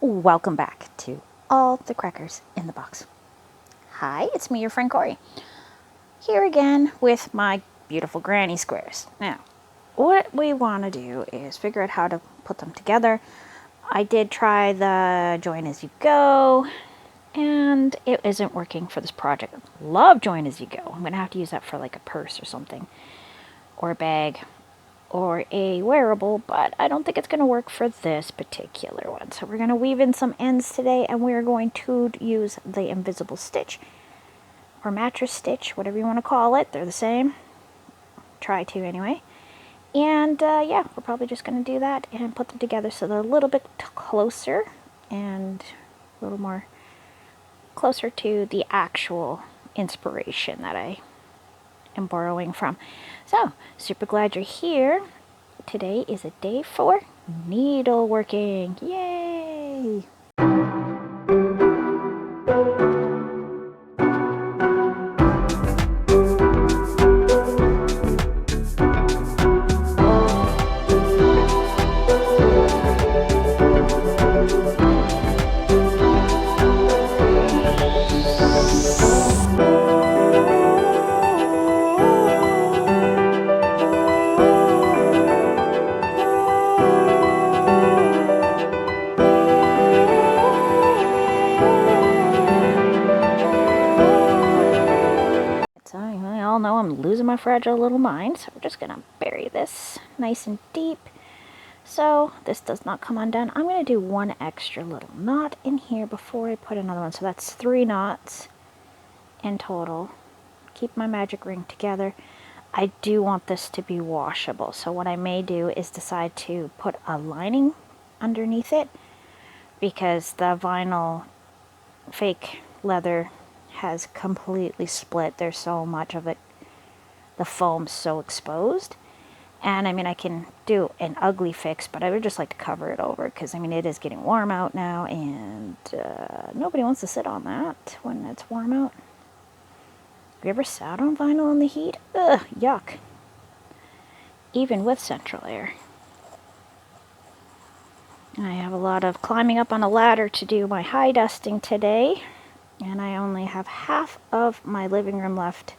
Welcome back to All the Crackers in the Box. Hi, it's me, your friend Corey, here again with my beautiful granny squares. Now, what we want to do is figure out how to put them together. I did try the join as you go, and it isn't working for this project. Love join as you go. I'm going to have to use that for like a purse or something, or a bag, or a wearable, but I don't think it's going to work for this particular one. So we're going to weave in some ends today, and we're going to use the invisible stitch or mattress stitch, whatever you want to call it. They're the same. Try to anyway. And yeah, we're probably just going to do that and put them together so they're a little bit closer and a little more closer to the actual inspiration that I am borrowing from. So, super glad you're here. Today is a day for needleworking. Yay! So I all know I'm losing my fragile little mind, so we're just gonna bury this nice and deep so this does not come undone. I'm gonna do one extra little knot in here before I put another one, so that's 3 knots in total. Keep my magic ring together. I do want this to be washable, so what I may do is decide to put a lining underneath it, because the vinyl fake leather has completely split. There's so much of it, the foam's so exposed. And I mean, I can do an ugly fix, but I would just like to cover it over, because I mean, it is getting warm out now, and nobody wants to sit on that when it's warm out. Have you ever sat on vinyl in the heat? Ugh, yuck. Even with central air. I have a lot of climbing up on a ladder to do my high dusting today, and I only have half of my living room left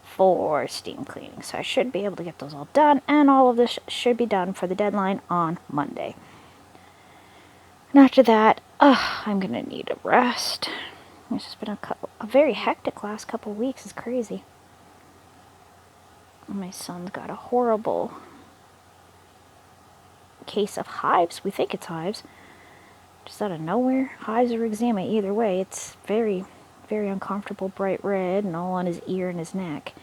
for steam cleaning, so I should be able to get those all done, and all of this should be done for the deadline on Monday. And after that, I'm gonna need a rest. It's just been a very hectic last couple of weeks. It's crazy. My son's got a horrible case of hives. We think it's hives, just out of nowhere. Hives or eczema, either way. It's very, very uncomfortable, bright red, and all on his ear and his neck.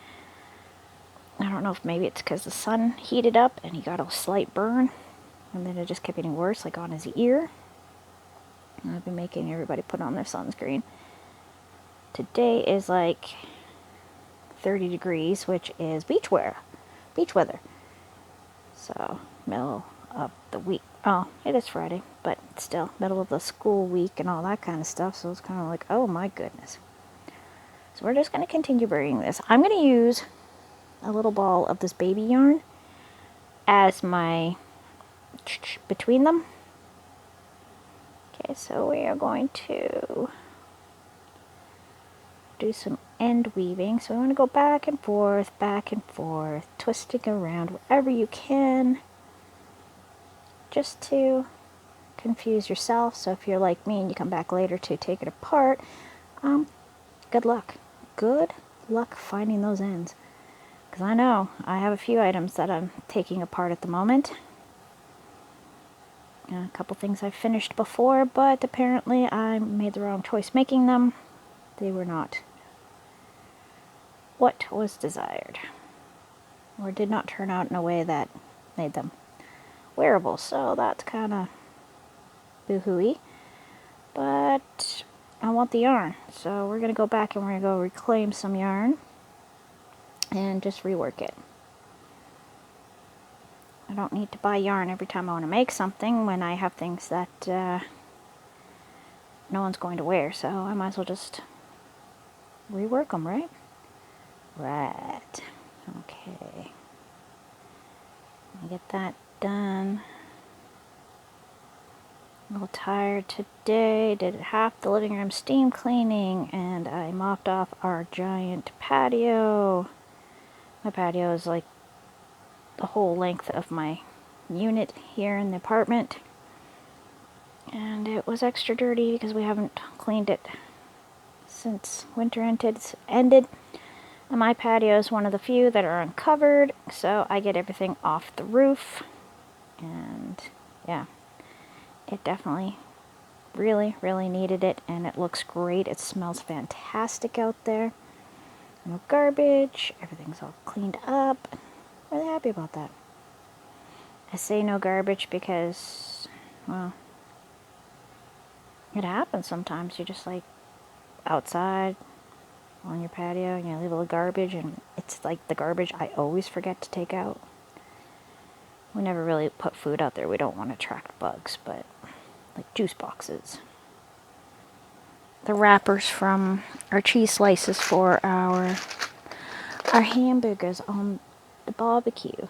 I don't know if maybe it's because the sun heated up and he got a slight burn, and then it just kept getting worse, like on his ear. And I've been making everybody put on their sunscreen. Today is like 30 degrees, which is beach weather. So, middle of the week. Oh, it is Friday, but still, middle of the school week and all that kind of stuff, so it's kind of like, oh my goodness. So we're just going to continue burying this. I'm going to use a little ball of this baby yarn as my between them. Okay, so we are going to do some end weaving. So we want to go back and forth, twisting around wherever you can, just to confuse yourself. So if you're like me and you come back later to take it apart, good luck. Good luck finding those ends. Because I know I have a few items that I'm taking apart at the moment. A couple things I've finished before, but apparently I made the wrong choice making them. They were not what was desired, or did not turn out in a way that made them wearable. So that's kind of boo-hooey. But I want the yarn, so we're going to go back and we're going to go reclaim some yarn and just rework it. I don't need to buy yarn every time I want to make something when I have things that no one's going to wear, so I might as well just rework them, right? Right. Okay. Let me get that done. A little tired today. Did half the living room steam cleaning, and I mopped off our giant patio. My patio is like the whole length of my unit here in the apartment. And it was extra dirty because we haven't cleaned it since winter ended. And my patio is one of the few that are uncovered, so I get everything off the roof. And yeah, it definitely really, really needed it, and it looks great. It smells fantastic out there. No garbage, everything's all cleaned up. Really happy about that. I say no garbage because, well, it happens sometimes. You're just like outside on your patio and you leave a little garbage, and it's like the garbage I always forget to take out. We never really put food out there. We don't want to attract bugs, but like juice boxes. The wrappers from our cheese slices for our hamburgers on the barbecue.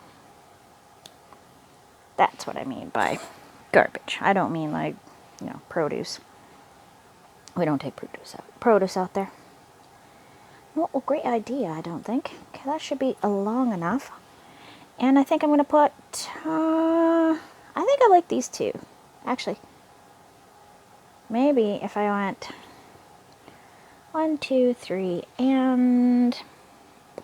That's what I mean by garbage. I don't mean like, produce. We don't take produce out there. Well, great idea, I don't think. Okay, that should be long enough. And I think I'm going to put, I think I like these two. Actually, maybe if I went 1, 2, 3, and,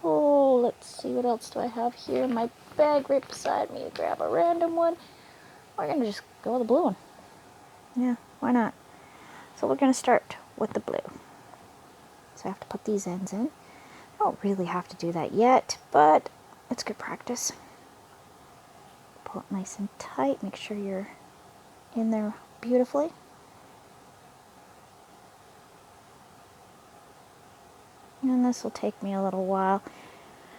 let's see, what else do I have here in my bag right beside me to grab a random one. We're going to just go with the blue one. Yeah, why not? So we're going to start with the blue. So I have to put these ends in. I don't really have to do that yet, but it's good practice. Pull it nice and tight. Make sure you're in there beautifully. And this will take me a little while.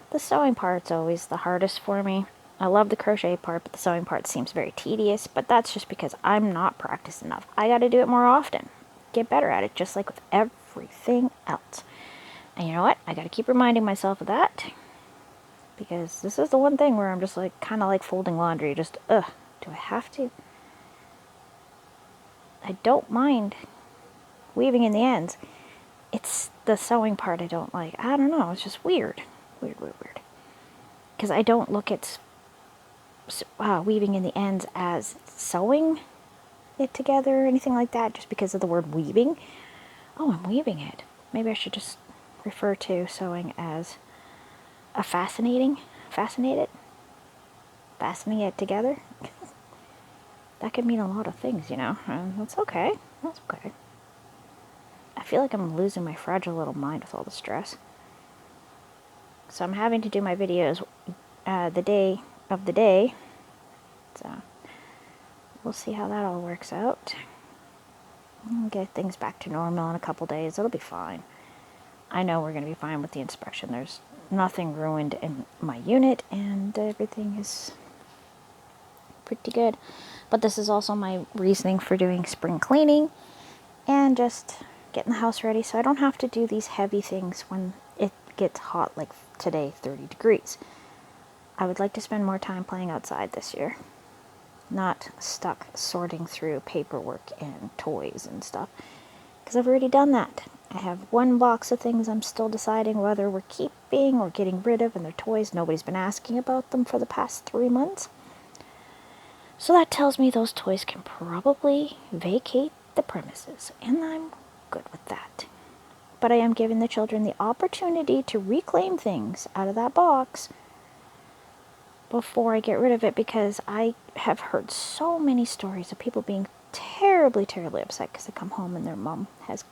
The sewing part's always the hardest for me. I love the crochet part, but the sewing part seems very tedious, but that's just because I'm not practiced enough. I got to do it more often. Get better at it, just like with everything else. And you know what? I got to keep reminding myself of that, because this is the one thing where I'm just like, kind of like folding laundry. Just, do I have to? I don't mind weaving in the ends. It's the sewing part I don't like. I don't know. It's just weird. Weird. Because I don't look at weaving in the ends as sewing it together or anything like that, just because of the word weaving. Oh, I'm weaving it. Maybe I should just refer to sewing as a fastening it together. That could mean a lot of things, and that's okay. That's okay. I feel like I'm losing my fragile little mind with all the stress. So I'm having to do my videos the day of the day. So we'll see how that all works out. I'll get things back to normal in a couple days. It'll be fine. I know we're going to be fine with the inspection. There's nothing ruined in my unit, and everything is pretty good. But this is also my reasoning for doing spring cleaning and just getting the house ready, so I don't have to do these heavy things when it gets hot, like today, 30 degrees. I would like to spend more time playing outside this year, not stuck sorting through paperwork and toys and stuff, because I've already done that. I have one box of things I'm still deciding whether we're keeping or getting rid of, and they're toys. Nobody's been asking about them for the past 3 months. So that tells me those toys can probably vacate the premises, and I'm good with that. But I am giving the children the opportunity to reclaim things out of that box before I get rid of it, because I have heard so many stories of people being terribly, terribly upset because they come home and their mom has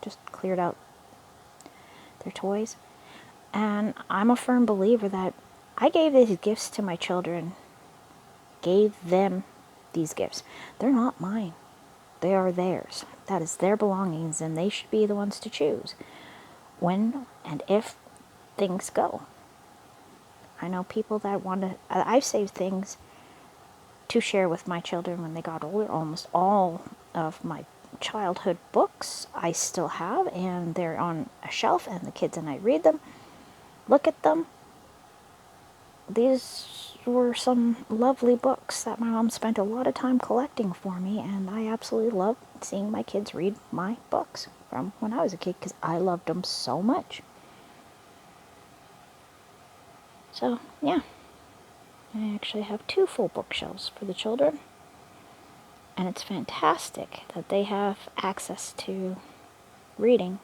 just cleared out their toys. And I'm a firm believer that I gave these gifts to my children, gave them these gifts. They're not mine. They are theirs. That is their belongings, and they should be the ones to choose when and if things go. I know people that want to... I've saved things to share with my children when they got older. Almost all of my childhood books I still have, and they're on a shelf, and the kids and I read them, look at them. These were some lovely books that my mom spent a lot of time collecting for me, and I absolutely love seeing my kids read my books from when I was a kid because I loved them so much. So, yeah. I actually have 2 full bookshelves for the children. And it's fantastic that they have access to reading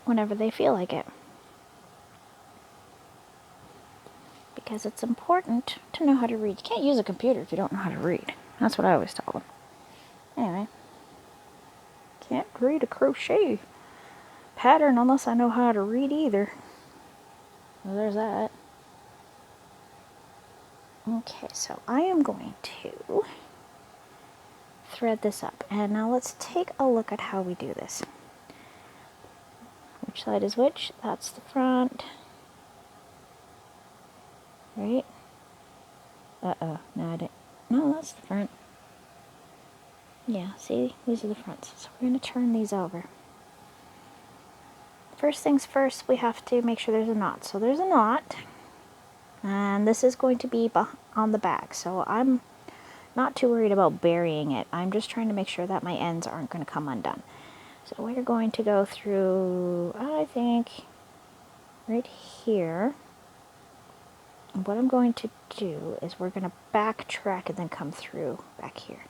whenever they feel like it. Because it's important to know how to read. You can't use a computer if you don't know how to read. That's what I always tell them. Anyway, can't read a crochet pattern unless I know how to read either. So there's that. Okay, so I am going to thread this up. And now let's take a look at how we do this. Which side is which? That's the front. Right? Uh-oh. No, I didn't. No, that's the front. Yeah, see? These are the fronts. So we're going to turn these over. First things first, we have to make sure there's a knot. So there's a knot. And this is going to be on the back. So I'm not too worried about burying it. I'm just trying to make sure that my ends aren't going to come undone. So we're going to go through, I think, right here. And what I'm going to do is we're going to backtrack and then come through back here.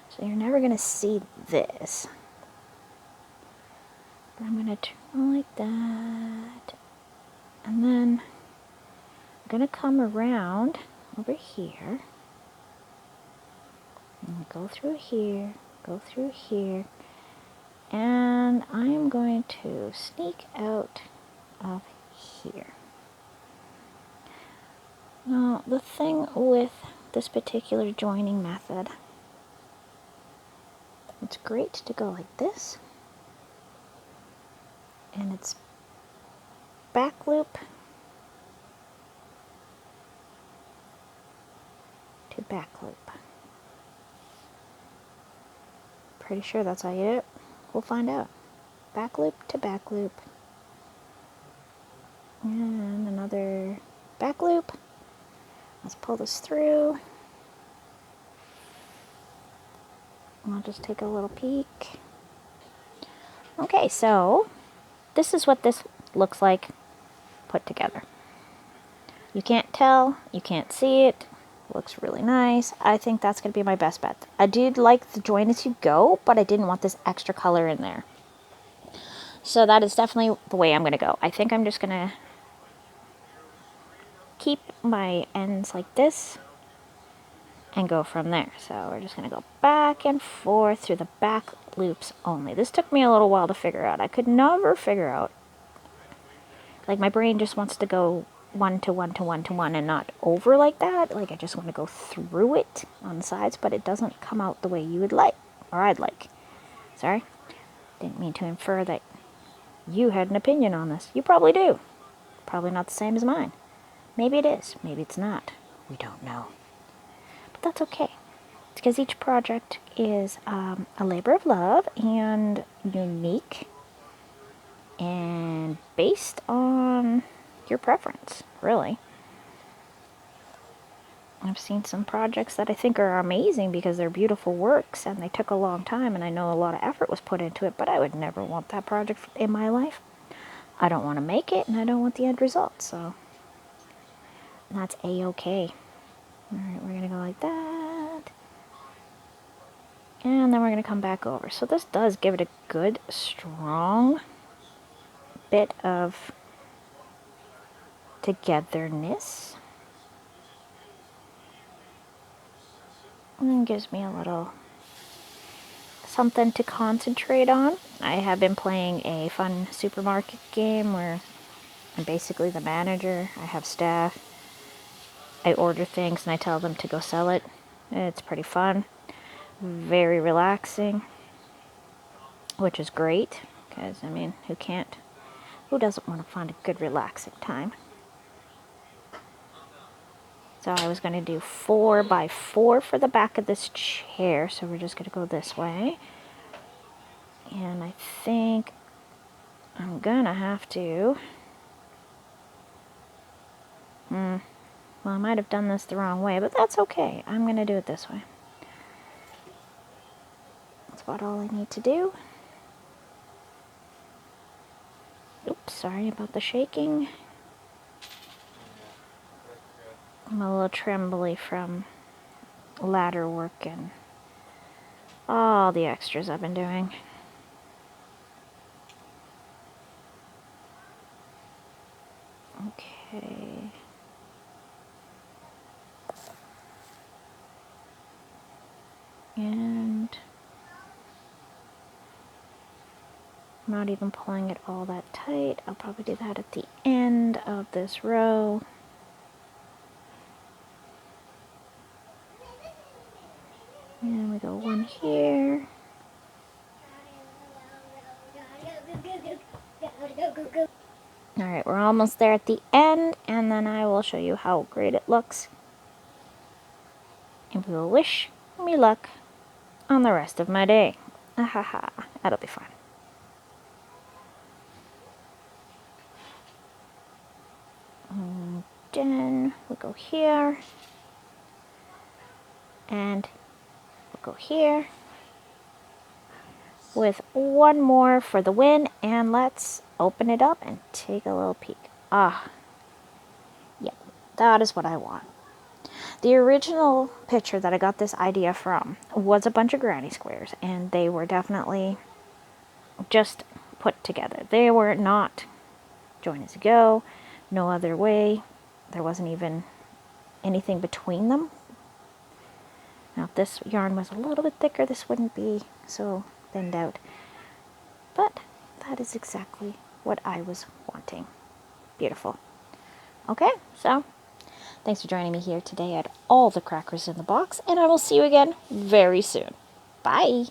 So you're never going to see this. But I'm going to turn like that. And then I'm going to come around over here. And go through here, go through here. And I'm going to sneak out of here. Now, the thing with this particular joining method, it's great to go like this. And it's back loop to back loop. Pretty sure that's how you do it. We'll find out. Back loop to back loop. And another back loop. Let's pull this through. I'll just take a little peek. Okay, so this is what this looks like put together. You can't tell, you can't see it. Looks really nice. I think that's going to be my best bet. I did like the join as you go, but I didn't want this extra color in there. So that is definitely the way I'm going to go. I think I'm just going to keep my ends like this and go from there. So we're just going to go back and forth through the back loops only. This took me a little while to figure out. I could never figure out. Like my brain just wants to go one to one to one to one and not over like that. Like I just want to go through it on the sides, but it doesn't come out the way you would like, or I'd like. Sorry. Didn't mean to infer that you had an opinion on this. You probably do. Probably not the same as mine. Maybe it is. Maybe it's not. We don't know. But that's okay. It's because each project is a labor of love and unique and based on your preference, really. I've seen some projects that I think are amazing because they're beautiful works and they took a long time and I know a lot of effort was put into it, but I would never want that project in my life. I don't want to make it and I don't want the end result, so that's a-okay. Alright, we're going to go like that. And then we're going to come back over. So this does give it a good, strong bit of togetherness. And then gives me a little something to concentrate on. I have been playing a fun supermarket game where I'm basically the manager. I have staff. I order things and I tell them to go sell it. It's pretty fun. Very relaxing. Which is great. Because, I mean, who doesn't want to find a good relaxing time? So I was going to do 4 by 4 for the back of this chair. So we're just going to go this way. And I think I'm going to have to Well, I might have done this the wrong way, but that's okay. I'm going to do it this way. That's about all I need to do. Oops, sorry about the shaking. I'm a little trembly from ladder work and all the extras I've been doing. Okay. And I'm not even pulling it all that tight. I'll probably do that at the end of this row. And we go one here. Alright, we're almost there at the end, and then I will show you how great it looks. And we will wish me luck on the rest of my day. Ahaha, that'll be fun. And then we'll go here. And we'll go here. With one more for the win, and let's open it up and take a little peek. Ah, yeah, that is what I want. The original picture that I got this idea from was a bunch of granny squares, and they were definitely just put together. They were not join as you go, no other way. There wasn't even anything between them. Now, if this yarn was a little bit thicker, this wouldn't be so thinned out. But that is exactly what I was wanting. Beautiful. Okay, so thanks for joining me here today at All the Crackers in the Box, and I will see you again very soon. Bye!